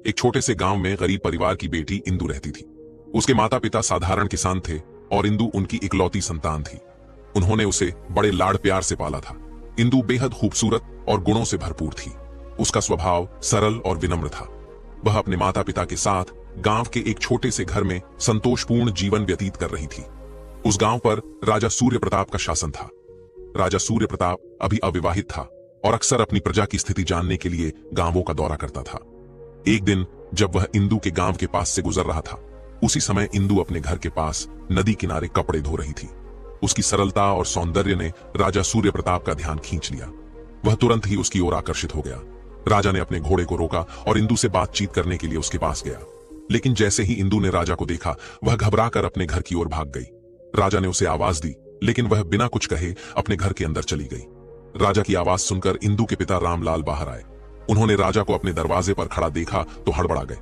एक छोटे से गांव में गरीब परिवार की बेटी इंदु रहती थी। उसके माता पिता साधारण किसान थे और इंदु उनकी इकलौती संतान थी। उन्होंने उसे बड़े लाड़ प्यार से पाला था। इंदु बेहद खूबसूरत और गुणों से भरपूर थी। उसका स्वभाव सरल और विनम्र था। वह अपने माता पिता के साथ गांव के एक छोटे से घर में संतोषपूर्ण जीवन व्यतीत कर रही थी। उस गांव पर राजा सूर्य प्रताप का शासन था। राजा सूर्य प्रताप अभी अविवाहित था और अक्सर अपनी प्रजा की स्थिति जानने के लिए गांवों का दौरा करता था। एक दिन जब वह इंदु के गांव के पास से गुजर रहा था, उसी समय इंदु अपने घर के पास नदी किनारे कपड़े धो रही थी। उसकी सरलता और सौंदर्य ने राजा सूर्य प्रताप का ध्यान खींच लिया। वह तुरंत ही उसकी ओर आकर्षित हो गया। राजा ने अपने घोड़े को रोका और इंदु से बातचीत करने के लिए उसके पास गया। लेकिन जैसे ही इंदु ने राजा को देखा, वह घबराकर अपने घर की ओर भाग गई। राजा ने उसे आवाज दी, लेकिन वह बिना कुछ कहे अपने घर के अंदर चली गई। राजा की आवाज सुनकर इंदु के पिता रामलाल बाहर आए। उन्होंने राजा को अपने दरवाजे पर खड़ा देखा तो हड़बड़ा गए।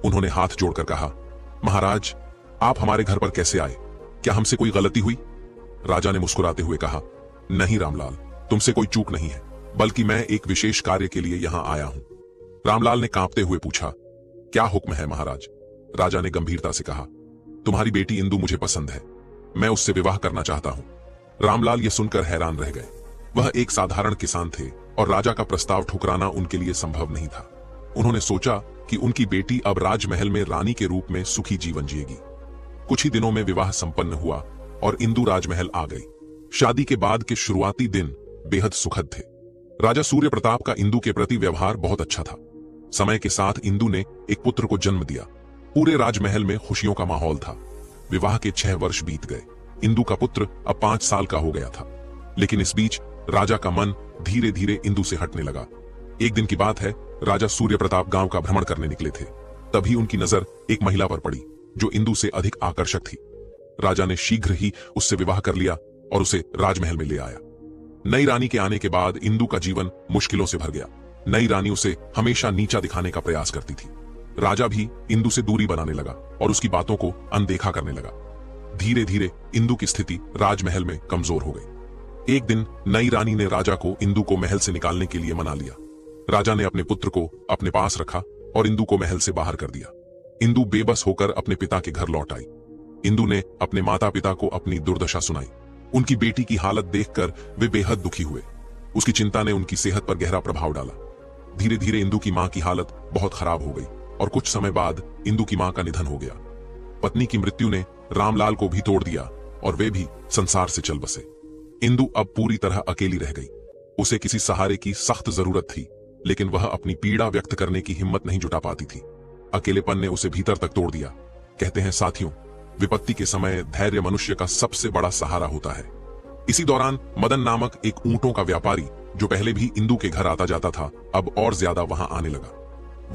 उन्होंने हाथ जोड़कर कहा, महाराज, आप हमारे घर पर कैसे आए? क्या हमसे कोई गलती हुई? राजा ने मुस्कुराते हुए कहा, नहीं रामलाल, तुमसे कोई चूक नहीं है, बल्कि मैं एक विशेष कार्य के लिए यहां आया हूं। रामलाल ने कांपते हुए पूछा, क्या हुक्म है महाराज? राजा ने गंभीरता से कहा, तुम्हारी बेटी इंदु मुझे पसंद है, मैं उससे विवाह करना चाहता हूं। रामलाल ये सुनकर हैरान रह गए। वह एक साधारण किसान थे और राजा का प्रस्ताव ठुकराना उनके लिए संभव नहीं था। उन्होंने सोचा कि उनकी बेटी अब राजमहल में रानी के रूप में सुखी जीवन जिएगी। कुछ ही दिनों में विवाह संपन्न हुआ और इंदु राजमहल आ गई। शादी के बाद के शुरुआती दिन बेहद सुखद थे। राजा सूर्य प्रताप का इंदु के प्रति व्यवहार बहुत अच्छा था। समय के साथ इंदु ने एक पुत्र को जन्म दिया। पूरे राजमहल में खुशियों का माहौल था। विवाह के 6 वर्ष बीत गए। इंदु का पुत्र अब 5 साल का हो गया था। लेकिन इस बीच राजा का मन धीरे धीरे इंदु से हटने लगा। एक दिन की बात है, राजा सूर्य प्रताप गांव का भ्रमण करने निकले थे। तभी उनकी नजर एक महिला पर पड़ी जो इंदु से अधिक आकर्षक थी। राजा ने शीघ्र ही उससे विवाह कर लिया और उसे राजमहल में ले आया। नई रानी के आने के बाद इंदु का जीवन मुश्किलों से भर गया। नई रानी उसे हमेशा नीचा दिखाने का प्रयास करती थी। राजा भी इंदु से दूरी बनाने लगा और उसकी बातों को अनदेखा करने लगा। धीरे धीरे इंदु की स्थिति राजमहल में कमजोर हो गई। एक दिन नई रानी ने राजा को इंदु को महल से निकालने के लिए मना लिया। राजा ने अपने पुत्र को अपने पास रखा और इंदु को महल से बाहर कर दिया। इंदु बेबस होकर अपने पिता के घर लौट आई। इंदु ने अपने माता पिता को अपनी दुर्दशा सुनाई। उनकी बेटी की हालत देखकर वे बेहद दुखी हुए। उसकी चिंता ने उनकी सेहत पर गहरा प्रभाव डाला। धीरे धीरे इंदु की मां की हालत बहुत खराब हो गई और कुछ समय बाद इंदु की मां का निधन हो गया। पत्नी की मृत्यु ने रामलाल को भी तोड़ दिया और वे भी संसार से चल बसे। इंदु अब पूरी तरह अकेली रह गई। उसे किसी सहारे की सख्त जरूरत थी, लेकिन वह अपनी पीड़ा व्यक्त करने की हिम्मत नहीं जुटा पाती थी। अकेलेपन ने उसे भीतर तक तोड़ दिया। कहते हैं साथियों, विपत्ति के समय धैर्य मनुष्य का सबसे बड़ा सहारा होता है। इसी दौरान मदन नामक एक ऊंटों का व्यापारी, जो पहले भी इंदु के घर आता जाता था, अब और ज्यादा वहां आने लगा।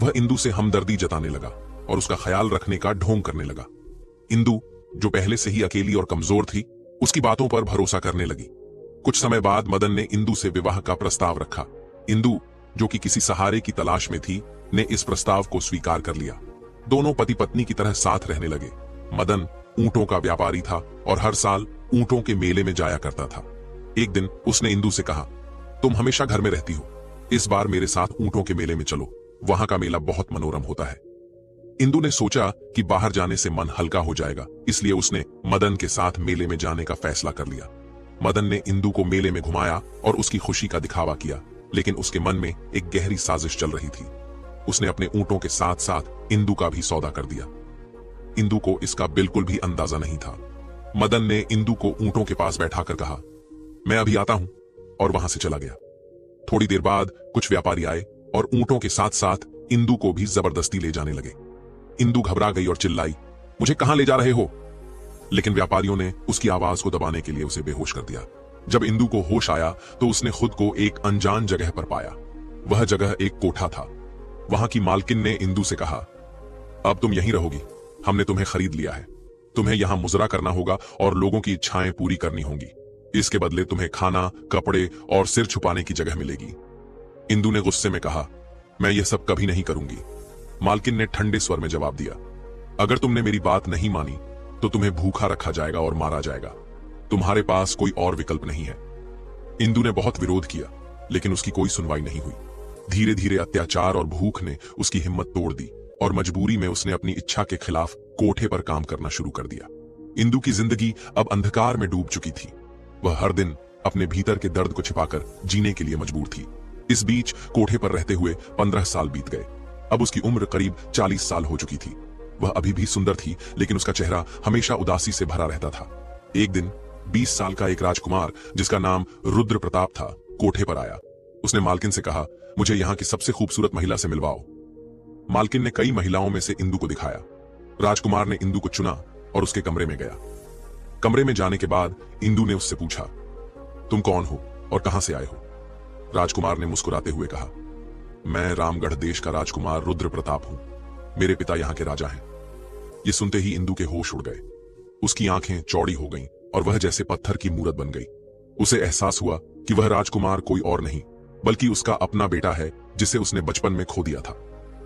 वह इंदु से हमदर्दी जताने लगा और उसका ख्याल रखने का ढोंग करने लगा। इंदु, जो पहले से ही अकेली और कमजोर थी, उसकी बातों पर भरोसा करने लगी। कुछ समय बाद मदन ने इंदु से विवाह का प्रस्ताव रखा। इंदु, जो कि किसी सहारे की तलाश में थी, ने इस प्रस्ताव को स्वीकार कर लिया। दोनों पति पत्नी की तरह साथ रहने लगे। मदन ऊंटों का व्यापारी था और हर साल ऊंटों के मेले में जाया करता था। एक दिन उसने इंदु से कहा, तुम हमेशा घर में रहती हो, इस बार मेरे साथ ऊंटों के मेले में चलो, वहां का मेला बहुत मनोरम होता है। इंदु ने सोचा कि बाहर जाने से मन हल्का हो जाएगा, इसलिए उसने मदन के साथ मेले में जाने का फैसला कर लिया। मदन ने इंदु को मेले में घुमाया और उसकी खुशी का दिखावा किया, लेकिन उसके मन में एक गहरी साजिश चल रही थी। उसने अपने ऊंटों के साथ साथ इंदु का भी सौदा कर दिया। इंदु को इसका बिल्कुल भी अंदाजा नहीं था। मदन ने इंदु को ऊंटों के पास बैठाकर कहा, मैं अभी आता हूं, और वहां से चला गया। थोड़ी देर बाद कुछ व्यापारी आए और ऊंटों के साथ साथ इंदु को भी जबरदस्ती ले जाने लगे। इंदु घबरा गई और चिल्लाई, मुझे कहां ले जा रहे हो? लेकिन व्यापारियों ने उसकी आवाज को दबाने के लिए उसे बेहोश कर दिया। जब इंदु को होश आया तो उसने खुद को एक अनजान जगह पर पाया। वह जगह एक कोठा था। वहां की मालकिन ने इंदु से कहा, अब तुम यहीं रहोगी, हमने तुम्हें खरीद लिया है। तुम्हें यहां मुजरा करना होगा और लोगों की इच्छाएं पूरी करनी होंगी। इसके बदले तुम्हें खाना, कपड़े और सिर छुपाने की जगह मिलेगी। इंदु ने गुस्से में कहा, मैं यह सब कभी नहीं करूंगी। मालकिन ने ठंडे स्वर में जवाब दिया, अगर तुमने मेरी बात नहीं मानी तो तुम्हें भूखा रखा जाएगा और मारा जाएगा। तुम्हारे पास कोई और विकल्प नहीं है। इंदु ने बहुत विरोध किया, लेकिन उसकी कोई सुनवाई नहीं हुई। धीरे धीरे अत्याचार और भूख ने उसकी हिम्मत तोड़ दी। और मजबूरी में उसने अपनी इच्छा के खिलाफ कोठे पर काम करना शुरू कर दिया। इंदु की जिंदगी अब अंधकार में डूब चुकी थी। वह हर दिन अपने भीतर के दर्द को छिपाकर जीने के लिए मजबूर थी। इस बीच कोठे पर रहते हुए 15 साल बीत गए। अब उसकी उम्र करीब 40 साल हो चुकी थी। वह अभी भी सुंदर थी, लेकिन उसका चेहरा हमेशा उदासी से भरा रहता था। एक दिन 20 साल का एक राजकुमार, जिसका नाम रुद्र प्रताप था, कोठे पर आया। उसने मालकिन से कहा, मुझे यहाँ की सबसे खूबसूरत महिला से मिलवाओ। मालकिन ने कई महिलाओं में से इंदु को दिखाया। राजकुमार ने इंदु को चुना और उसके कमरे में गया। कमरे में जाने के बाद इंदु ने उससे पूछा, तुम कौन हो और कहां से आए हो? राजकुमार ने मुस्कुराते हुए कहा, मैं रामगढ़ देश का राजकुमार रुद्र प्रताप हूं। मेरे पिता यहाँ के राजा हैं। ये सुनते ही इंदु के होश उड़ गए। उसकी आंखें चौड़ी हो गईं और वह जैसे पत्थर की मूरत बन गई। उसे एहसास हुआ कि वह राजकुमार कोई और नहीं, बल्कि उसका अपना बेटा है, जिसे उसने बचपन में खो दिया था।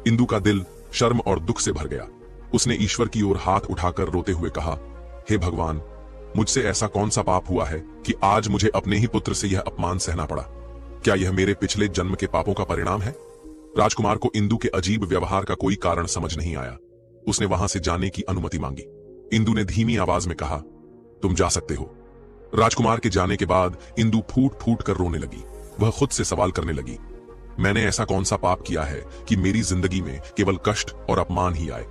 इंदु का दिल शर्म और दुख से भर गया। उसने ईश्वर की ओर हाथ उठाकर रोते हुए कहा, हे भगवान, मुझसे ऐसा कौन सा पाप हुआ है कि आज मुझे अपने ही पुत्र से यह अपमान सहना पड़ा? क्या यह मेरे पिछले जन्म के पापों का परिणाम है? राजकुमार को इंदु के अजीब व्यवहार का कोई कारण समझ नहीं आया। उसने वहां से जाने की अनुमति मांगी। इंदु ने धीमी आवाज में कहा, तुम जा सकते हो। राजकुमार के जाने के बाद इंदु फूट फूट कर रोने लगी। वह खुद से सवाल करने लगी, मैंने ऐसा कौन सा पाप किया है कि मेरी जिंदगी में केवल कष्ट और अपमान ही आए?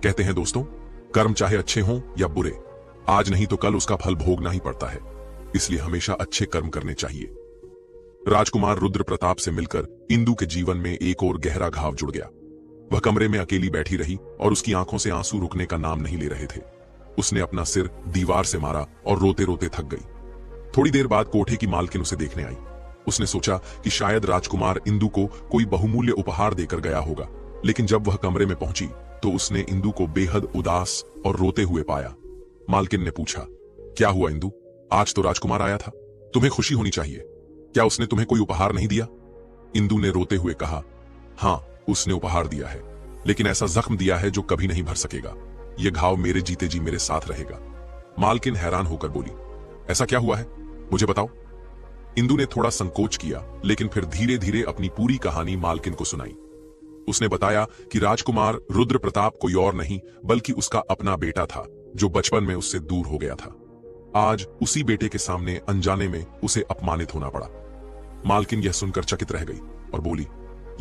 कहते हैं दोस्तों, कर्म चाहे अच्छे हों या बुरे, आज नहीं तो कल उसका फल भोगना ही पड़ता है। इसलिए हमेशा अच्छे कर्म करने चाहिए। राजकुमार रुद्र प्रताप से मिलकर इंदु के जीवन में एक और गहरा घाव जुड़ गया। वह कमरे में अकेली बैठी रही और उसकी आंखों से आंसू रुकने का नाम नहीं ले रहे थे। उसने अपना सिर दीवार से मारा और रोते रोते थक गई। थोड़ी देर बाद कोठे की मालकिन उसे देखने आई। उसने सोचा कि शायद राजकुमार इंदु को कोई बहुमूल्य उपहार देकर गया होगा, लेकिन जब वह कमरे में पहुंची तो उसने इंदु को बेहद उदास और रोते हुए पाया। मालकिन ने पूछा, क्या हुआ इंदु? आज तो राजकुमार आया था, तुम्हें खुशी होनी चाहिए। क्या उसने तुम्हें कोई उपहार नहीं दिया? इंदु ने रोते हुए कहा, हाँ, उसने उपहार दिया है, लेकिन ऐसा जख्म दिया है जो कभी नहीं भर सकेगा। यह घाव मेरे जीते जी मेरे साथ रहेगा। मालकिन हैरान होकर बोली, ऐसा क्या हुआ है, मुझे बताओ। इंदु ने थोड़ा संकोच किया, लेकिन फिर धीरे धीरे अपनी पूरी कहानी मालकिन को सुनाई। उसने बताया कि राजकुमार रुद्र प्रताप कोई और नहीं, बल्कि उसका अपना बेटा था, जो बचपन में उससे दूर हो गया था। आज उसी बेटे के सामने अनजाने में उसे अपमानित होना पड़ा। मालकिन यह सुनकर चकित रह गई और बोली,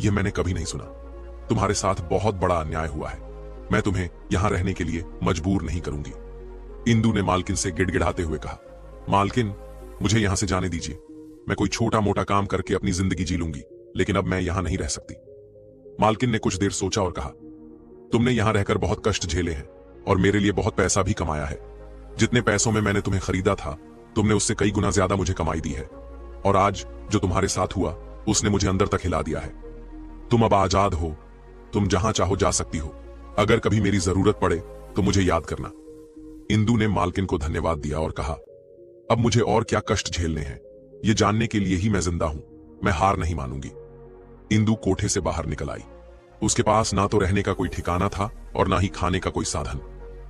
यह मैंने कभी नहीं सुना। तुम्हारे साथ बहुत बड़ा अन्याय हुआ है। मैं तुम्हें यहां रहने के लिए मजबूर नहीं करूंगी। इंदु ने मालकिन से गिड़गिड़ाते हुए कहा, मालकिन, मुझे यहां से जाने दीजिए। मैं कोई छोटा मोटा काम करके अपनी जिंदगी जी लूंगी, लेकिन अब मैं यहां नहीं रह सकती। मालकिन ने कुछ देर सोचा और कहा, तुमने यहां रहकर बहुत कष्ट झेले हैं और मेरे लिए बहुत पैसा भी कमाया है। जितने पैसों में मैंने तुम्हें खरीदा था, तुमने उससे कई गुना ज्यादा मुझे कमाई दी है। और आज जो तुम्हारे साथ हुआ, उसने मुझे अंदर तक हिला दिया है। तुम अब आजाद हो, तुम जहां चाहो जा सकती हो। अगर कभी मेरी जरूरत पड़े तो मुझे याद करना। इंदु ने मालकिन को धन्यवाद दिया और कहा, अब मुझे और क्या कष्ट झेलने हैं, ये जानने के लिए ही मैं जिंदा हूं। मैं हार नहीं मानूंगी। इंदु कोठे से बाहर निकल आई। उसके पास ना तो रहने का कोई ठिकाना था और ना ही खाने का कोई साधन।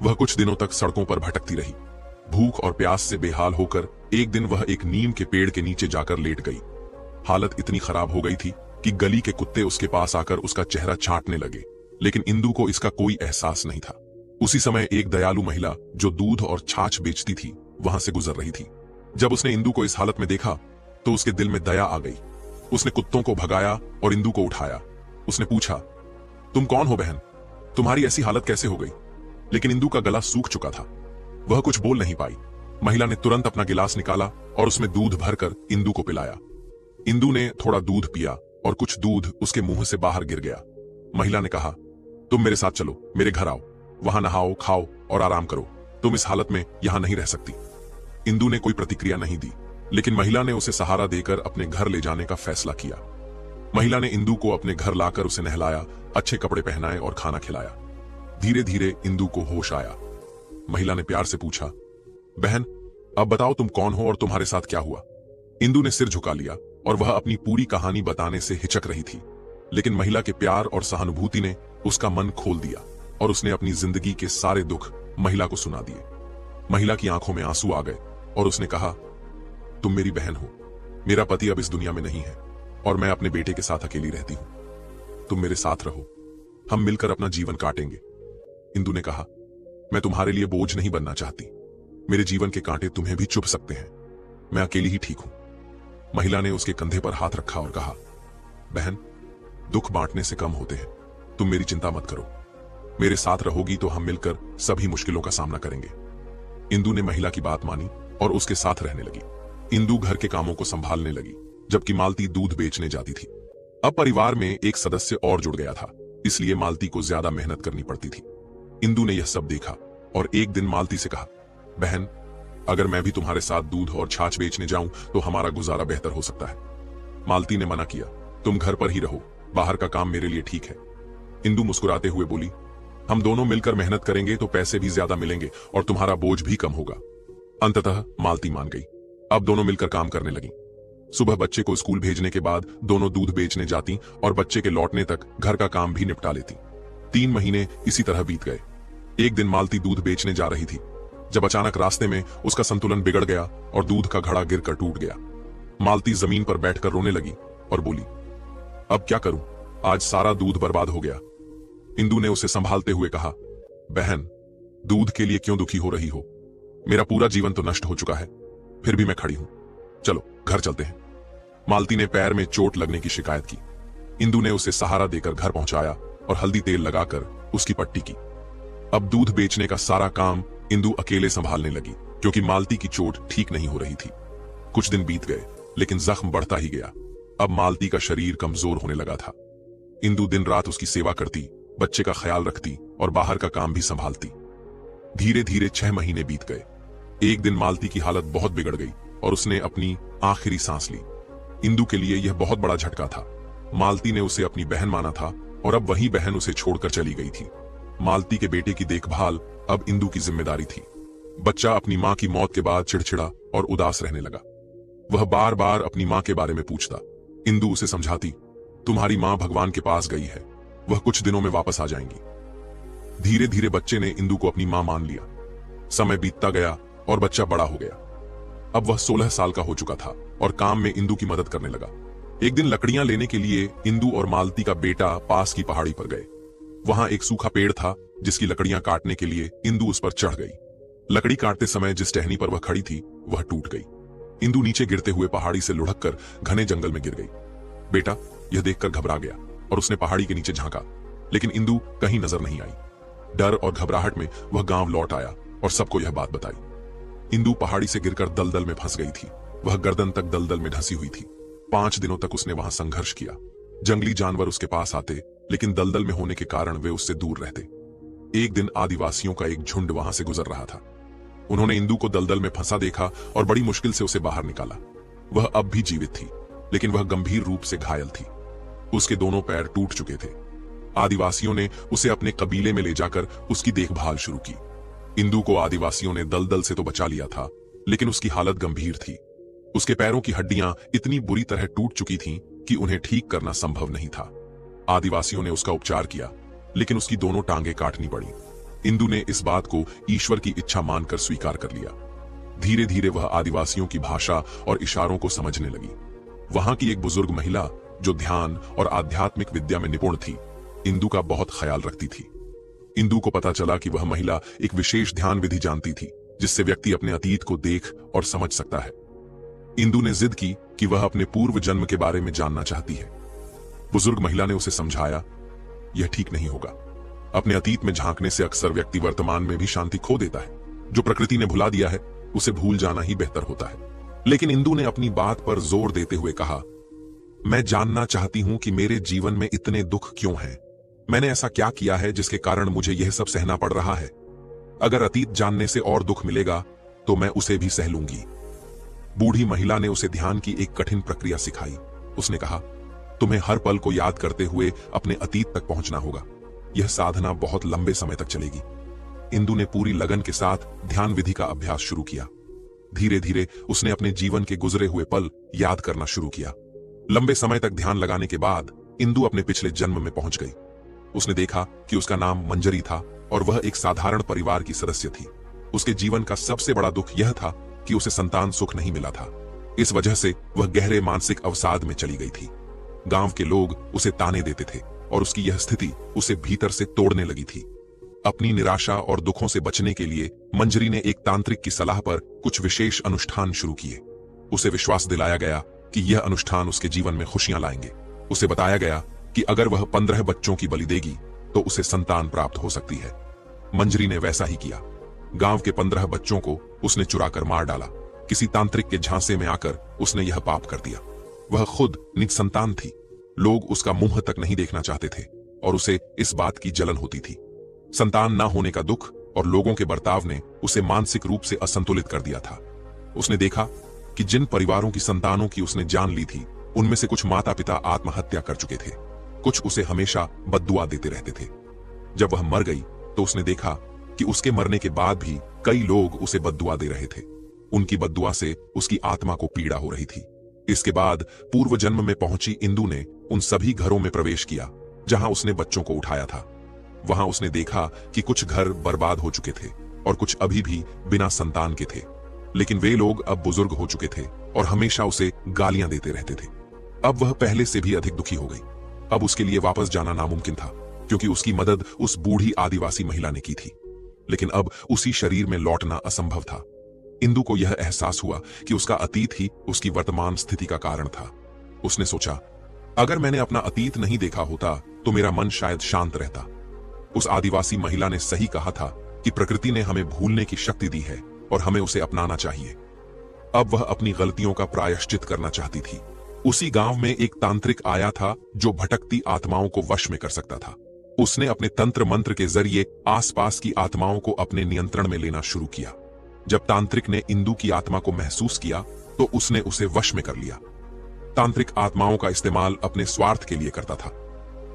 वह कुछ दिनों तक सड़कों पर भटकती रही। भूख और प्यास से बेहाल होकर एक दिन वह एक नीम के पेड़ के नीचे जाकर लेट गई। हालत इतनी खराब हो गई थी कि गली के कुत्ते उसके पास आकर उसका चेहरा चाटने लगे, लेकिन इंदु को इसका कोई एहसास नहीं था। उसी समय एक दयालु महिला जो दूध और छाछ बेचती थी, वहां से गुजर रही थी। जब उसने इंदु को इस हालत में देखा तो उसके दिल में दया आ गई। उसने कुत्तों को भगाया और इंदु को उठाया। उसने पूछा, तुम कौन हो बहन? तुम्हारी ऐसी हालत कैसे हो गई? लेकिन इंदु का गला सूख चुका था। वह कुछ बोल नहीं पाई। महिला ने तुरंत अपना गिलास निकाला और उसमें दूध भरकर इंदु को पिलाया। इंदु ने थोड़ा दूध पिया और कुछ दूध उसके मुंह से बाहर गिर गया। महिला ने कहा, तुम मेरे साथ चलो, मेरे घर आओ, वहां नहाओ, खाओ और आराम करो। तुम इस हालत में यहां नहीं रह सकती। इंदु ने कोई प्रतिक्रिया नहीं दी, लेकिन महिला ने उसे सहारा देकर अपने घर ले जाने का फैसला किया। महिला ने इंदु को अपने घर लाकर उसे नहलाया, अच्छे कपड़े पहनाए और खाना खिलाया। धीरे धीरे इंदु को होश आया। महिला ने प्यार से पूछा, बहन, अब बताओ तुम कौन हो और तुम्हारे साथ क्या हुआ? इंदु ने सिर झुका लिया और वह अपनी पूरी कहानी बताने से हिचक रही थी, लेकिन महिला के प्यार और सहानुभूति ने उसका मन खोल दिया और उसने अपनी जिंदगी के सारे दुख महिला को सुना दिए। महिला की आंखों में आंसू आ गए और उसने कहा, तुम मेरी बहन हो। मेरा पति अब इस दुनिया में नहीं है और मैं अपने बेटे के साथ अकेली रहती हूं। तुम मेरे साथ रहो, हम मिलकर अपना जीवन काटेंगे। इंदु ने कहा, मैं तुम्हारे लिए बोझ नहीं बनना चाहती। मेरे जीवन के कांटे तुम्हें भी चुभ सकते हैं। मैं अकेली ही ठीक हूं। महिला ने उसके कंधे पर हाथ रखा और कहा, बहन, दुख बांटने से कम होते हैं। तुम मेरी चिंता मत करो। मेरे साथ रहोगी तो हम मिलकर सभी मुश्किलों का सामना करेंगे। इंदु ने महिला की बात मानी और उसके साथ रहने लगी। इंदु घर के कामों को संभालने लगी, जबकि मालती दूध बेचने जाती थी। अब परिवार में एक सदस्य और जुड़ गया था, इसलिए मालती को ज्यादा मेहनत करनी पड़ती थी। इंदु ने यह सब देखा और एक दिन मालती से कहा, बहन, अगर मैं भी तुम्हारे साथ दूध और छाछ बेचने जाऊं तो हमारा गुजारा बेहतर हो सकता है। मालती ने मना किया, तुम घर पर ही रहो, बाहर का काम मेरे लिए ठीक है। इंदु मुस्कुराते हुए बोली, हम दोनों मिलकर मेहनत करेंगे तो पैसे भी ज्यादा मिलेंगे और तुम्हारा बोझ भी कम होगा। अंततः मालती मान गई। अब दोनों मिलकर काम करने लगी। सुबह बच्चे को स्कूल भेजने के बाद दोनों दूध बेचने जाती और बच्चे के लौटने तक घर का काम भी निपटा लेती। 3 महीने इसी तरह बीत गए। एक दिन मालती दूध बेचने जा रही थी, जब अचानक रास्ते में उसका संतुलन बिगड़ गया और दूध का घड़ा गिरकर टूट गया। मालती जमीन पर बैठकर रोने लगी और बोली, अब क्या करूं, आज सारा दूध बर्बाद हो गया। इंदु ने उसे संभालते हुए कहा, बहन, दूध के लिए क्यों दुखी हो रही हो? मेरा पूरा जीवन तो नष्ट हो चुका है, फिर भी मैं खड़ी हूं। चलो घर चलते हैं। मालती ने पैर में चोट लगने की शिकायत की। इंदु ने उसे सहारा देकर घर पहुंचाया और हल्दी तेल लगाकर उसकी पट्टी की। अब दूध बेचने का सारा काम इंदु अकेले संभालने लगी, क्योंकि मालती की चोट ठीक नहीं हो रही थी। कुछ दिन बीत गए, लेकिन जख्म बढ़ता ही गया। अब मालती का शरीर कमजोर होने लगा था। इंदु दिन रात उसकी सेवा करती, बच्चे का ख्याल रखती और बाहर का काम भी संभालती। धीरे धीरे 6 महीने बीत गए। एक दिन मालती की हालत बहुत बिगड़ गई और उसने अपनी आखिरी सांस ली। इंदु के लिए यह बहुत बड़ा झटका था। मालती ने उसे अपनी बहन माना था और अब वही बहन उसे छोड़कर चली गई थी। मालती के बेटे की देखभाल अब इंदु की जिम्मेदारी थी। बच्चा अपनी मां की मौत के बाद चिड़चिड़ा और उदास रहने लगा। वह बार बार अपनी मां के बारे में पूछता। इंदु उसे समझाती, तुम्हारी मां भगवान के पास गई है, वह कुछ दिनों में वापस आ जाएंगी। धीरे धीरे बच्चे ने इंदु को अपनी मां मान लिया। समय बीतता गया और बच्चा बड़ा हो गया। अब वह 16 साल का हो चुका था और काम में इंदु की मदद करने लगा। एक दिन लकड़ियां लेने के लिए इंदु और मालती का बेटा पास की पहाड़ी पर गए। वहां एक सूखा पेड़ था, जिसकी लकड़ियां काटने के लिए इंदु उस पर चढ़ गई। लकड़ी काटते समय जिस टहनी पर वह खड़ी थी वह टूट गई। इंदु नीचे गिरते हुए पहाड़ी से लुढ़ककर घने जंगल में गिर गई। बेटा यह देखकर घबरा गया और उसने पहाड़ी के नीचे झांका, लेकिन इंदु कहीं नजर नहीं आई। डर और घबराहट में वह गांव लौट आया और सबको यह बात बताई। इंदु पहाड़ी से गिरकर दलदल में फंस गई थी। वह गर्दन तक दलदल में ढसी हुई थी। 5 दिनों तक उसने वहां संघर्ष किया। जंगली जानवर उसके पास आते, लेकिन दलदल में होने के कारण वे उससे दूर रहते। एक दिन आदिवासियों का एक झुंड वहां से गुजर रहा था। उन्होंने इंदु को दलदल में फंसा देखा और बड़ी मुश्किल से उसे बाहर निकाला। वह अब भी जीवित थी, लेकिन वह गंभीर रूप से घायल थी। उसके दोनों पैर टूट चुके थे। आदिवासियों ने उसे अपने कबीले में ले जाकर उसकी देखभाल शुरू की। इंदु को आदिवासियों ने दलदल से तो बचा लिया था, लेकिन उसकी हालत गंभीर थी। उसके पैरों की हड्डियां इतनी बुरी तरह टूट चुकी थीं कि उन्हें ठीक करना संभव नहीं था। आदिवासियों ने उसका उपचार किया, लेकिन उसकी दोनों टांगें काटनी पड़ी। इंदु ने इस बात को ईश्वर की इच्छा मानकर स्वीकार कर लिया। धीरे धीरे वह आदिवासियों की भाषा और इशारों को समझने लगी। वहां की एक बुजुर्ग महिला जो ध्यान और आध्यात्मिक विद्या में निपुण थी, इंदु का बहुत ख्याल रखती थी। इंदु को पता चला कि वह महिला एक विशेष ध्यान विधि जानती थी, जिससे व्यक्ति अपने अतीत को देख और समझ सकता है। इंदु ने जिद की कि वह अपने पूर्व जन्म के बारे में जानना चाहती है। बुजुर्ग महिला ने उसे समझाया, यह ठीक नहीं होगा। अपने अतीत में झांकने से अक्सर व्यक्ति वर्तमान में भी शांति खो देता है। जो प्रकृति ने भुला दिया है उसे भूल जाना ही बेहतर होता है। लेकिन इंदु ने अपनी बात पर जोर देते हुए कहा, मैं जानना चाहती हूं कि मेरे जीवन में इतने दुख क्यों हैं। मैंने ऐसा क्या किया है जिसके कारण मुझे यह सब सहना पड़ रहा है? अगर अतीत जानने से और दुख मिलेगा तो मैं उसे भी सह लूंगी। बूढ़ी महिला ने उसे ध्यान की एक कठिन प्रक्रिया सिखाई। उसने कहा, तुम्हें हर पल को याद करते हुए अपने अतीत तक पहुंचना होगा। यह साधना बहुत लंबे समय तक चलेगी। इंदु ने पूरी लगन के साथ ध्यान विधि का अभ्यास शुरू किया। धीरे धीरे उसने अपने जीवन के गुजरे हुए पल याद करना शुरू किया। लंबे समय तक ध्यान लगाने के बाद इंदु अपने पिछले जन्म में पहुंच गई। उसने देखा कि उसका नाम मंजरी था और वह एक साधारण परिवार की सदस्य थी। उसके जीवन का सबसे बड़ा दुख यह था कि उसे संतान सुख नहीं मिला था। इस वजह से वह गहरे मानसिक अवसाद में चली गई थी। गांव के लोग उसे ताने देते थे, और उसकी यह स्थिति उसे भीतर से तोड़ने लगी थी। अपनी निराशा और दुखों से बचने के लिए मंजरी ने एक तांत्रिक की सलाह पर कुछ विशेष अनुष्ठान शुरू किए। उसे विश्वास दिलाया गया कि यह अनुष्ठान उसके जीवन में खुशियां लाएंगे। उसे बताया गया कि अगर वह 15 बच्चों की बलि देगी तो उसे संतान प्राप्त हो सकती है। मंजरी ने वैसा ही किया। गांव के 15 बच्चों को उसने चुराकर मार डाला। किसी तांत्रिक के झांसे में आकर उसने यह पाप कर दिया। वह खुद निसंतान थी। लोग उसका मुंह तक नहीं देखना चाहते थे और उसे इस बात की जलन होती थी। संतान ना होने का दुख और लोगों के बर्ताव ने उसे मानसिक रूप से असंतुलित कर दिया था। उसने देखा कि जिन परिवारों की संतानों की उसने जान ली थी उनमें से कुछ माता पिता आत्महत्या कर चुके थे, कुछ उसे हमेशा बद्दुआ देते रहते थे। जब वह मर गई तो उसने देखा कि उसके मरने के बाद भी कई लोग उसे बद्दुआ दे रहे थे। उनकी बद्दुआ से उसकी आत्मा को पीड़ा हो रही थी। इसके बाद पूर्व जन्म में पहुंची इंदु ने उन सभी घरों में प्रवेश किया जहां उसने बच्चों को उठाया था। वहां उसने देखा कि कुछ घर बर्बाद हो चुके थे और कुछ अभी भी बिना संतान के थे, लेकिन वे लोग अब बुजुर्ग हो चुके थे और हमेशा उसे गालियां देते रहते थे। अब वह पहले से भी अधिक दुखी हो गई। अब उसके लिए वापस जाना नामुमकिन था क्योंकि उसकी मदद उस बूढ़ी आदिवासी महिला ने की थी, लेकिन अब उसी शरीर में लौटना असंभव था। इंदु को यह एहसास हुआ कि उसका अतीत ही उसकी वर्तमान स्थिति का कारण था। उसने सोचा, अगर मैंने अपना अतीत नहीं देखा होता तो मेरा मन शायद शांत रहता। उस आदिवासी महिला ने सही कहा था कि प्रकृति ने हमें भूलने की शक्ति दी है और हमें उसे अपनाना चाहिए। अब वह अपनी गलतियों का प्रायश्चित करना चाहती थी। उसी गांव में एक तांत्रिक आया था जो भटकती आत्माओं को वश में कर सकता था। उसने अपने तंत्र मंत्र के जरिए आसपास की आत्माओं को अपने नियंत्रण में लेना शुरू किया। जब तांत्रिक ने इंदु की आत्मा को महसूस किया तो उसने उसे वश में कर लिया। तांत्रिक आत्माओं का इस्तेमाल अपने स्वार्थ के लिए करता था।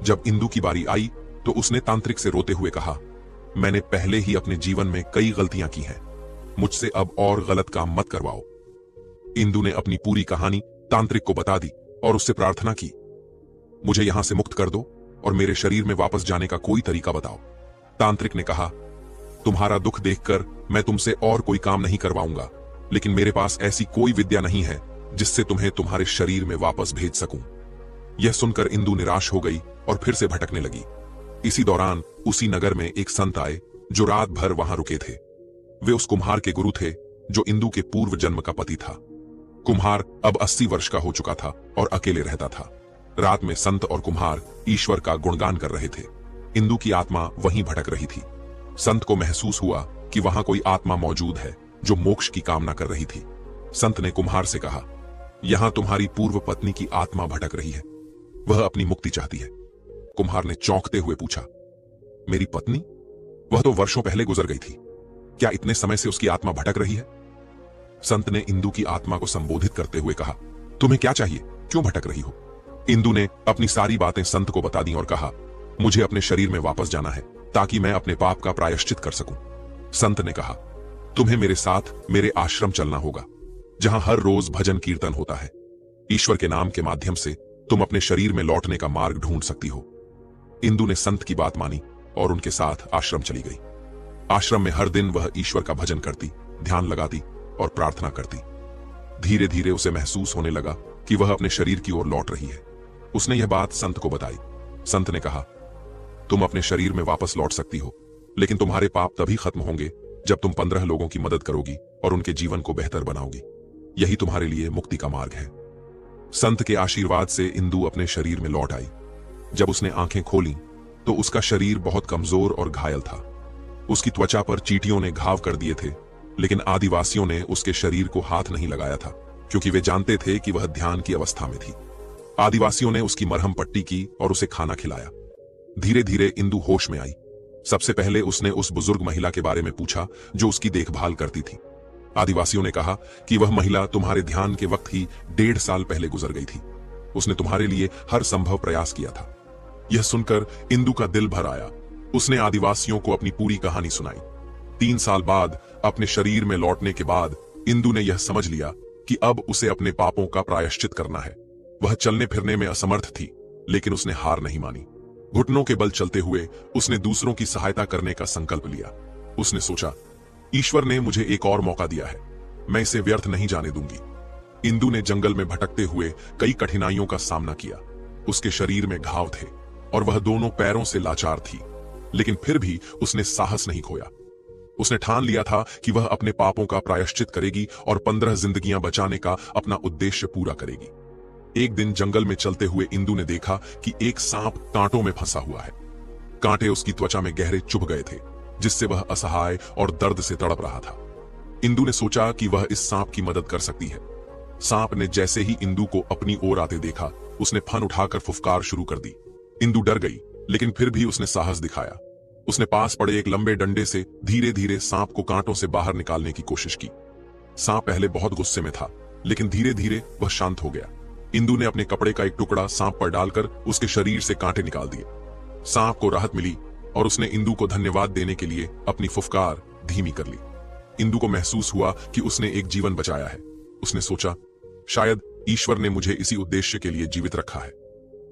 जब इंदु की बारी आई तो उसने तांत्रिक से रोते हुए कहा, मैंने पहले ही अपने जीवन में कई गलतियां की हैं, मुझसे अब और गलत काम मत करवाओ। इंदु ने अपनी पूरी कहानी तांत्रिक को बता दी और उससे प्रार्थना की, मुझे यहां से मुक्त कर दो और मेरे शरीर में वापस जाने का कोई तरीका बताओ। तांत्रिक ने कहा, तुम्हारा दुख देखकर मैं तुमसे और कोई काम नहीं करवाऊंगा, लेकिन मेरे पास ऐसी कोई विद्या नहीं है जिससे तुम्हें तुम्हारे शरीर में वापस भेज सकूं। यह सुनकर इंदु निराश हो गई और फिर से भटकने लगी। इसी दौरान उसी नगर में एक संत आए जो रात भर वहां रुके थे। वे उस कुम्हार के गुरु थे जो इंदु के पूर्व जन्म का पति था। कुम्हार अब 80 वर्ष का हो चुका था और अकेले रहता था। रात में संत और कुम्हार ईश्वर का गुणगान कर रहे थे। इंदु की आत्मा वहीं भटक रही थी। संत को महसूस हुआ कि वहां कोई आत्मा मौजूद है जो मोक्ष की कामना कर रही थी। संत ने कुम्हार से कहा, यहां तुम्हारी पूर्व पत्नी की आत्मा भटक रही है, वह अपनी मुक्ति चाहती है। कुम्हार ने चौंकते हुए पूछा, मेरी पत्नी? वह तो वर्षों पहले गुजर गई थी, क्या इतने समय से उसकी आत्मा भटक रही है? संत ने इंदु की आत्मा को संबोधित करते हुए कहा, तुम्हें क्या चाहिए, क्यों भटक रही हो? इंदु ने अपनी सारी बातें संत को बता दी और कहा, मुझे अपने शरीर में वापस जाना है ताकि मैं अपने पाप का प्रायश्चित कर सकूं। संत ने कहा, तुम्हें मेरे साथ मेरे आश्रम चलना होगा जहां हर रोज भजन कीर्तन होता है। ईश्वर के नाम के माध्यम से तुम अपने शरीर में लौटने का मार्ग ढूंढ सकती हो। इंदु ने संत की बात मानी और उनके साथ आश्रम चली गई। आश्रम में हर दिन वह ईश्वर का भजन करती, ध्यान लगाती और प्रार्थना करती। धीरे धीरे उसे महसूस होने लगा कि वह अपने शरीर की ओर लौट रही है। उसने यह बात संत को बताई। संत ने कहा, तुम अपने शरीर में वापस लौट सकती हो, लेकिन तुम्हारे पाप तभी खत्म होंगे जब तुम 15 लोगों की मदद करोगी और उनके जीवन को बेहतर बनाओगी। यही तुम्हारे लिए मुक्ति का मार्ग है। संत के आशीर्वाद से इंदु अपने शरीर में लौट आई। जब उसने आंखें खोली तो उसका शरीर बहुत कमजोर और घायल था। उसकी त्वचा पर चींटियों ने घाव कर दिए थे, लेकिन आदिवासियों ने उसके शरीर को हाथ नहीं लगाया था क्योंकि वे जानते थे कि वह ध्यान की अवस्था में थी। आदिवासियों ने उसकी मरहम पट्टी की और उसे खाना खिलाया। धीरे धीरे इंदु होश में आई। सबसे पहले उसने उस बुजुर्ग महिला के बारे में पूछा जो उसकी देखभाल करती थी। आदिवासियों ने कहा कि वह महिला तुम्हारे ध्यान के वक्त ही 1.5 साल पहले गुजर गई थी। उसने तुम्हारे लिए हर संभव प्रयास किया था। यह सुनकर इंदु का दिल भर आया। उसने आदिवासियों को अपनी पूरी कहानी सुनाई। 3 साल बाद अपने शरीर में लौटने के बाद इंदु ने यह समझ लिया कि अब उसे अपने पापों का प्रायश्चित करना है। वह चलने फिरने में असमर्थ थी, लेकिन उसने हार नहीं मानी। घुटनों के बल चलते हुए उसने दूसरों की सहायता करने का संकल्प लिया। उसने सोचा, ईश्वर ने मुझे एक और मौका दिया है, मैं इसे व्यर्थ नहीं जाने दूंगी। इंदु ने जंगल में भटकते हुए कई कठिनाइयों का सामना किया। उसके शरीर में घाव थे और वह दोनों पैरों से लाचार थी, लेकिन फिर भी उसने साहस नहीं खोया। उसने ठान लिया था कि वह अपने पापों का प्रायश्चित करेगी और 15 जिंदगियां बचाने का अपना उद्देश्य पूरा करेगी। एक दिन जंगल में चलते हुए इंदु ने देखा कि एक सांप कांटों में फंसा हुआ है। कांटे उसकी त्वचा में गहरे चुभ गए थे, जिससे वह असहाय और दर्द से तड़प रहा था। इंदु ने सोचा कि वह इस सांप की मदद कर सकती है। सांप ने जैसे ही इंदु को अपनी ओर आते देखा, उसने फन उठाकर फुफकार शुरू कर दी। इंदु डर गई, लेकिन फिर भी उसने साहस दिखाया। उसने पास पड़े एक लंबे डंडे से धीरे धीरे सांप को कांटों से बाहर निकालने की कोशिश की। सांप पहले बहुत गुस्से में था, लेकिन धीरे धीरे वह शांत हो गया। इंदु ने अपने कपड़े का एक टुकड़ा सांप पर डालकर उसके शरीर से कांटे निकाल दिए। सांप को राहत मिली और उसने इंदु को धन्यवाद देने के लिए अपनी फुफकार धीमी कर ली। इंदु को महसूस हुआ कि उसने एक जीवन बचाया है। उसने सोचा, शायद ईश्वर ने मुझे इसी उद्देश्य के लिए जीवित रखा है।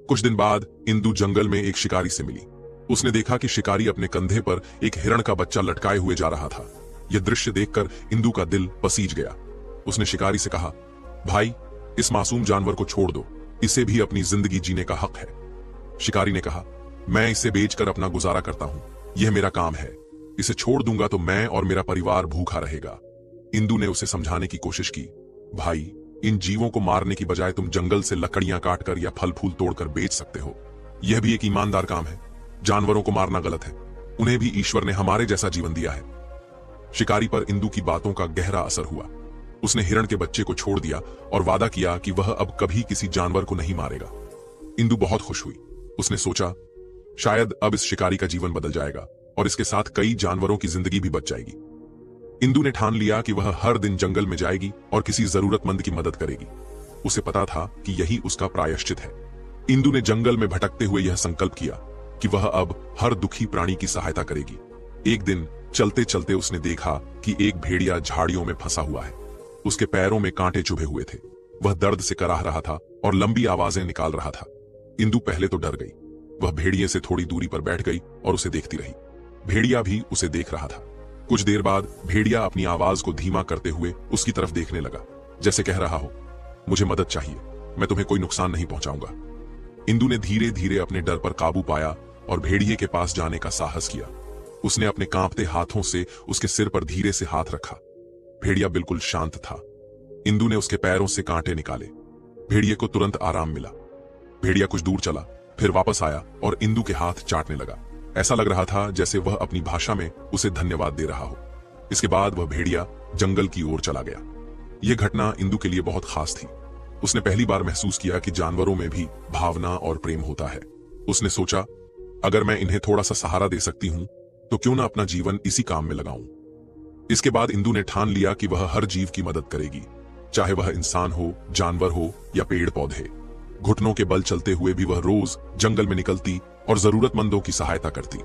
कुछ दिन बाद इंदु जंगल में एक शिकारी से मिली। उसने देखा कि शिकारी अपने कंधे पर एक हिरण का बच्चा लटकाए हुए जा रहा था। यह दृश्य देखकर इंदु का दिल पसीज गया। उसने शिकारी से कहा, भाई, इस मासूम जानवर को छोड़ दो, इसे भी अपनी जिंदगी जीने का हक है। शिकारी ने कहा, मैं इसे बेचकर अपना गुजारा करता हूं, यह मेरा काम है। इसे छोड़ दूंगा तो मैं और मेरा परिवार भूखा रहेगा। इंदु ने उसे समझाने की कोशिश की, भाई, इन जीवों को मारने की बजाय तुम जंगल से लकड़ियां काटकर या फल फूल तोड़कर बेच सकते हो। यह भी एक ईमानदार काम है। जानवरों को मारना गलत है, उन्हें भी ईश्वर ने हमारे जैसा जीवन दिया है। शिकारी पर इंदु की बातों का गहरा असर हुआ। उसने हिरण के बच्चे को छोड़ दिया और वादा किया कि वह अब कभी किसी जानवर को नहीं मारेगा। इंदु बहुत खुश हुई। उसने सोचा, शायद अब इस शिकारी का जीवन बदल जाएगा और इसके साथ कई जानवरों की जिंदगी भी बच जाएगी। इंदु ने ठान लिया कि वह हर दिन जंगल में जाएगी और किसी जरूरतमंद की मदद करेगी। उसे पता था कि यही उसका प्रायश्चित है। इंदु ने जंगल में भटकते हुए यह संकल्प किया कि वह अब हर दुखी प्राणी की सहायता करेगी। एक दिन चलते चलते उसने देखा कि एक भेड़िया झाड़ियों में फंसा हुआ है। उसके पैरों में कांटे चुभे हुए थे। वह दर्द से कराह रहा था और लंबी आवाजें निकाल रहा था। इंदु पहले तो डर गई। वह भेड़िए से थोड़ी दूरी पर बैठ गई और उसे देखती रही। भेड़िया भी उसे देख रहा था। कुछ देर बाद भेड़िया अपनी आवाज को धीमा करते हुए उसकी तरफ देखने लगा, जैसे कह रहा हो, मुझे मदद चाहिए, मैं तुम्हें कोई नुकसान नहीं पहुंचाऊंगा। इंदु ने धीरे धीरे अपने डर पर काबू पाया और भेड़िए के पास जाने का साहस किया। उसने अपने कांपते हाथों से उसके सिर पर धीरे से हाथ रखा। भेड़िया बिल्कुल शांत था। इंदु ने उसके पैरों से कांटे निकाले। भेड़िए को तुरंत आराम मिला। भेड़िया कुछ दूर चला, फिर वापस आया और इंदु के हाथ चाटने लगा। ऐसा लग रहा था जैसे वह अपनी भाषा में उसे धन्यवाद दे रहा हो। इसके बाद वह भेड़िया जंगल की ओर चला गया। यह घटना इंदु के लिए बहुत खास थी। उसने पहली बार महसूस किया कि जानवरों में भी भावना और प्रेम होता है। उसने सोचा, अगर मैं इन्हें थोड़ा सा सहारा दे सकती हूं तो क्यों ना अपना जीवन इसी काम में लगाऊं। इसके बाद इंदु ने ठान लिया कि वह हर जीव की मदद करेगी, चाहे वह इंसान हो, जानवर हो या पेड़ पौधे। घुटनों के बल चलते हुए भी वह रोज जंगल में निकलती और जरूरतमंदों की सहायता करती।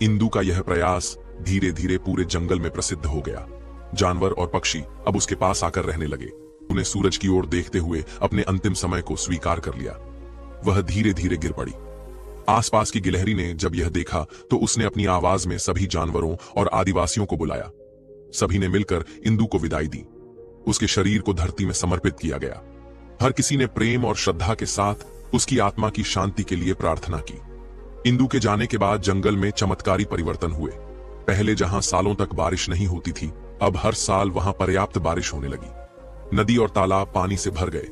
इंदु का यह प्रयास धीरे धीरे पूरे जंगल में प्रसिद्ध हो गया। जानवर और पक्षी अब उसके पास आकर रहने लगे। उन्हें सूरज की ओर देखते हुए अपने अंतिम समय को स्वीकार कर लिया। वह धीरे धीरे गिर पड़ी। आसपास की गिलहरी ने जब यह देखा तो उसने अपनी आवाज में सभी जानवरों और आदिवासियों को बुलाया। सभी ने मिलकर इंदु को विदाई दी। उसके शरीर को धरती में समर्पित किया गया। हर किसी ने प्रेम और श्रद्धा के साथ उसकी आत्मा की शांति के लिए प्रार्थना की। इंदु के जाने के बाद जंगल में चमत्कारी परिवर्तन हुए। पहले जहां सालों तक बारिश नहीं होती थी, अब हर साल वहां पर्याप्त बारिश होने लगी। नदी और तालाब पानी से भर गए।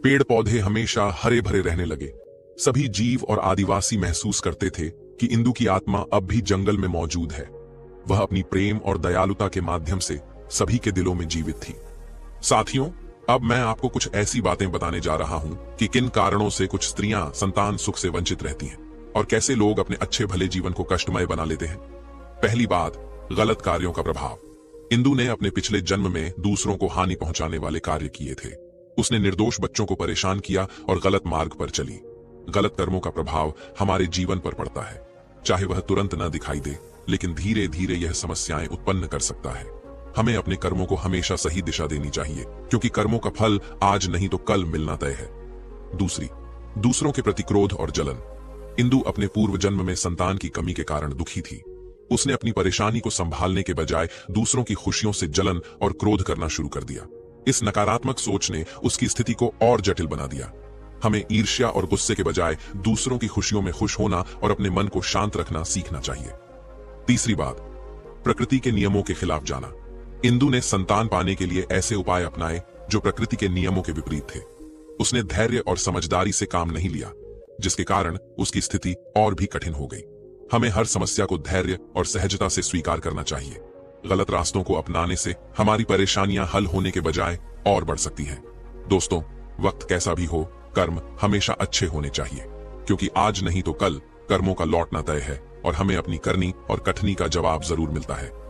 पेड़ पौधे हमेशा हरे भरे रहने लगे। सभी जीव और आदिवासी महसूस करते थे कि इंदु की आत्मा अब भी जंगल में मौजूद है। वह अपनी प्रेम और दयालुता के माध्यम से सभी के दिलों में जीवित थी। साथियों, अब मैं आपको कुछ ऐसी बातें बताने जा रहा हूं कि किन कारणों से कुछ स्त्रियां संतान सुख से वंचित रहती हैं और कैसे लोग अपने अच्छे भले जीवन को कष्टमय बना लेते हैं। पहली बात, गलत कार्यों का प्रभाव। इंदु ने अपने पिछले जन्म में दूसरों को हानि पहुंचाने वाले कार्य किए थे। उसने निर्दोष बच्चों को परेशान किया और गलत मार्ग पर चली। गलत कर्मों का प्रभाव हमारे जीवन पर पड़ता है। चाहे वह तुरंत न दिखाई दे, लेकिन धीरे धीरे यह समस्याएं उत्पन्न कर सकता है। हमें अपने कर्मों को हमेशा सही दिशा देनी चाहिए, क्योंकि कर्मों का फल आज नहीं तो कल मिलना तय है। दूसरी, दूसरों के प्रति क्रोध और जलन। इंदु अपने पूर्व जन्म में संतान की कमी के कारण दुखी थी। उसने अपनी परेशानी को संभालने के बजाय दूसरों की खुशियों से जलन और क्रोध करना शुरू कर दिया। इस नकारात्मक सोच ने उसकी स्थिति को और जटिल बना दिया। हमें ईर्ष्या और गुस्से के बजाय दूसरों की खुशियों में खुश होना और अपने मन को शांत रखना सीखना चाहिए। तीसरी बात, प्रकृति के नियमों के खिलाफ जाना। इंदु ने संतान पाने के लिए ऐसे उपाय अपनाए जो प्रकृति के नियमों के विपरीत थे। उसने धैर्य और समझदारी से काम नहीं लिया, जिसके कारण उसकी स्थिति और भी कठिन हो गई। हमें हर समस्या को धैर्य और सहजता से स्वीकार करना चाहिए। गलत रास्तों को अपनाने से हमारी परेशानियां हल होने के बजाय और बढ़ सकती हैं। दोस्तों, वक्त कैसा भी हो, कर्म हमेशा अच्छे होने चाहिए, क्योंकि आज नहीं तो कल कर्मों का लौटना तय है और हमें अपनी करनी और कठनी का जवाब जरूर मिलता है।